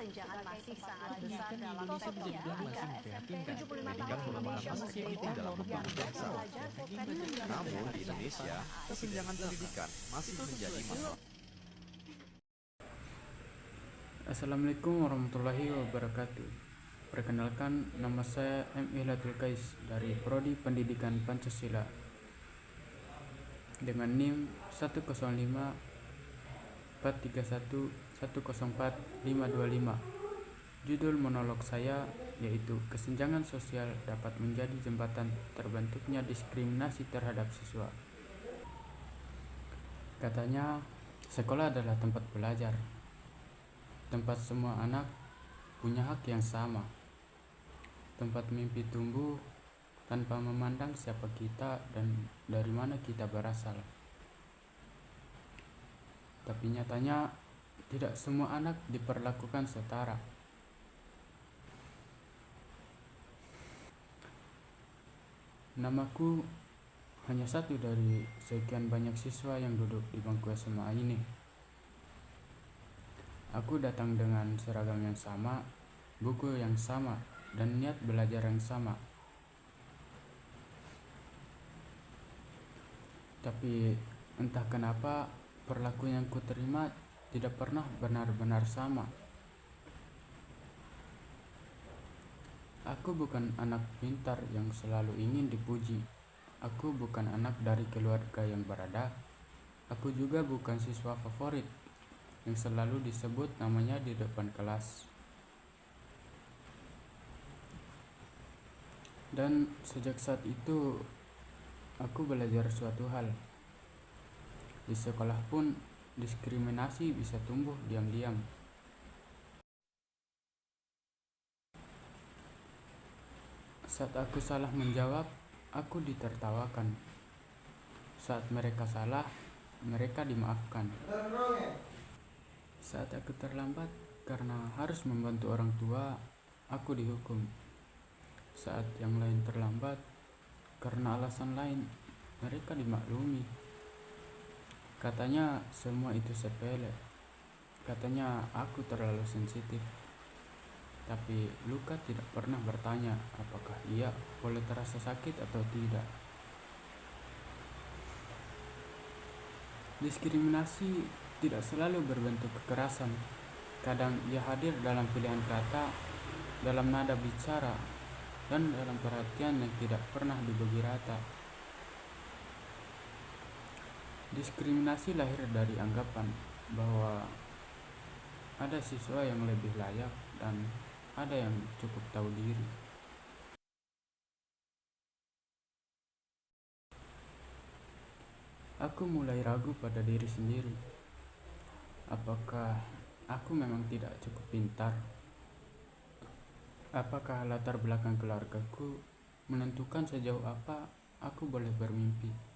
Senjangan masih sangat besar Pendidikan di dalam Indonesia bisa sektor dibilang masih memprihatinkan. 75 Dengan tahun pengembangan Indonesia masif merdeka, IT dalam yang membangun banyak bangsa. pelajar potensi Namun di Indonesia, kesenjangan pendidikan masih menjadi masalah. Assalamualaikum warahmatullahi wabarakatuh. Perkenalkan, nama saya M. Ihlatul Kais dari Prodi Pendidikan Pancasila dengan NIM 105 431 104 525. Judul monolog saya yaitu kesenjangan sosial dapat menjadi jembatan terbentuknya diskriminasi terhadap siswa. Katanya, sekolah adalah tempat belajar, tempat semua anak punya hak yang sama, tempat mimpi tumbuh tanpa memandang siapa kita dan dari mana kita berasal. Tapi nyatanya tidak semua anak diperlakukan setara. Namaku hanya satu dari sekian banyak siswa yang duduk di bangku SMA ini. Aku datang dengan seragam yang sama, buku yang sama, dan niat belajar yang sama. Tapi entah kenapa perlakuan yang kuterima tidak pernah benar-benar sama. Aku bukan anak pintar yang selalu ingin dipuji. Aku bukan anak dari keluarga yang berada. Aku juga bukan siswa favorit yang selalu disebut namanya di depan kelas. Dan sejak saat itu, aku belajar suatu hal. Di sekolah pun diskriminasi bisa tumbuh diam-diam. Saat aku salah menjawab, aku ditertawakan. Saat mereka salah, mereka dimaafkan. Saat aku terlambat karena harus membantu orang tua, aku dihukum. Saat yang lain terlambat karena alasan lain, mereka dimaklumi. Katanya semua itu sepele. Katanya aku terlalu sensitif. Tapi luka tidak pernah bertanya apakah ia boleh terasa sakit atau tidak. Diskriminasi tidak selalu berbentuk kekerasan. Kadang ia hadir dalam pilihan kata, dalam nada bicara, dan dalam perhatian yang tidak pernah dibagi rata. Diskriminasi lahir dari anggapan bahwa ada siswa yang lebih layak dan ada yang cukup tahu diri. Aku mulai ragu pada diri sendiri. Apakah aku memang tidak cukup pintar? Apakah latar belakang keluargaku menentukan sejauh apa aku boleh bermimpi?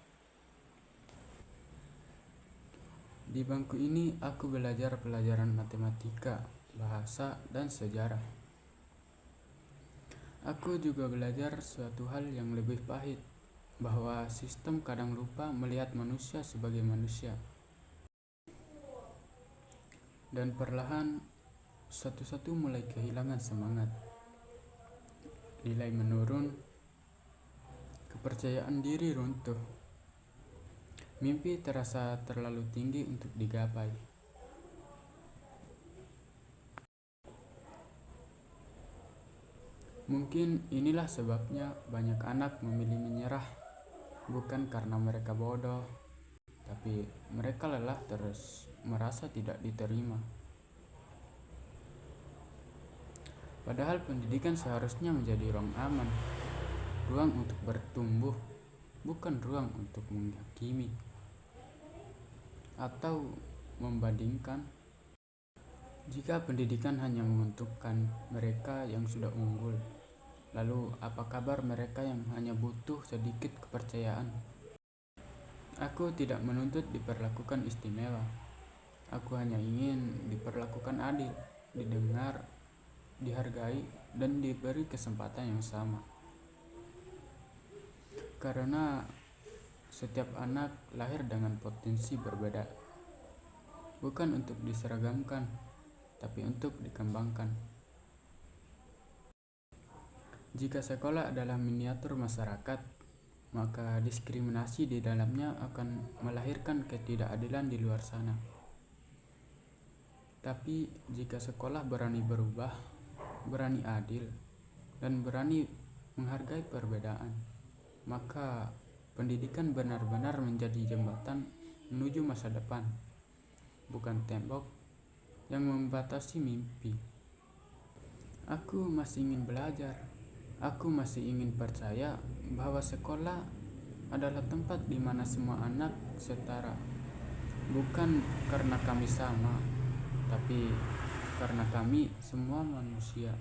Di bangku ini aku belajar pelajaran matematika, bahasa, dan sejarah. Aku juga belajar suatu hal yang lebih pahit, bahwa sistem kadang lupa melihat manusia sebagai manusia. Dan perlahan, satu-satu mulai kehilangan semangat. Nilai menurun, kepercayaan diri runtuh. Mimpi terasa terlalu tinggi untuk digapai. Mungkin inilah sebabnya banyak anak memilih menyerah, bukan karena mereka bodoh, tapi mereka lelah terus merasa tidak diterima. Padahal pendidikan seharusnya menjadi ruang aman, ruang untuk bertumbuh, bukan ruang untuk menghakimi atau membandingkan. Jika pendidikan hanya menguntungkan mereka yang sudah unggul, lalu apa kabar mereka yang hanya butuh sedikit kepercayaan? Aku tidak menuntut diperlakukan istimewa. Aku hanya ingin diperlakukan adil, didengar, dihargai, dan diberi kesempatan yang sama. Karena setiap anak lahir dengan potensi berbeda, bukan untuk diseragamkan, tapi untuk dikembangkan. Jika sekolah adalah miniatur masyarakat, maka diskriminasi di dalamnya akan melahirkan ketidakadilan di luar sana. Tapi jika sekolah berani berubah, berani adil, dan berani menghargai perbedaan, maka pendidikan benar-benar menjadi jembatan menuju masa depan, bukan tembok yang membatasi mimpi. Aku masih ingin belajar. Aku masih ingin percaya bahwa sekolah adalah tempat di mana semua anak setara. Bukan karena kami sama, tapi karena kami semua manusia.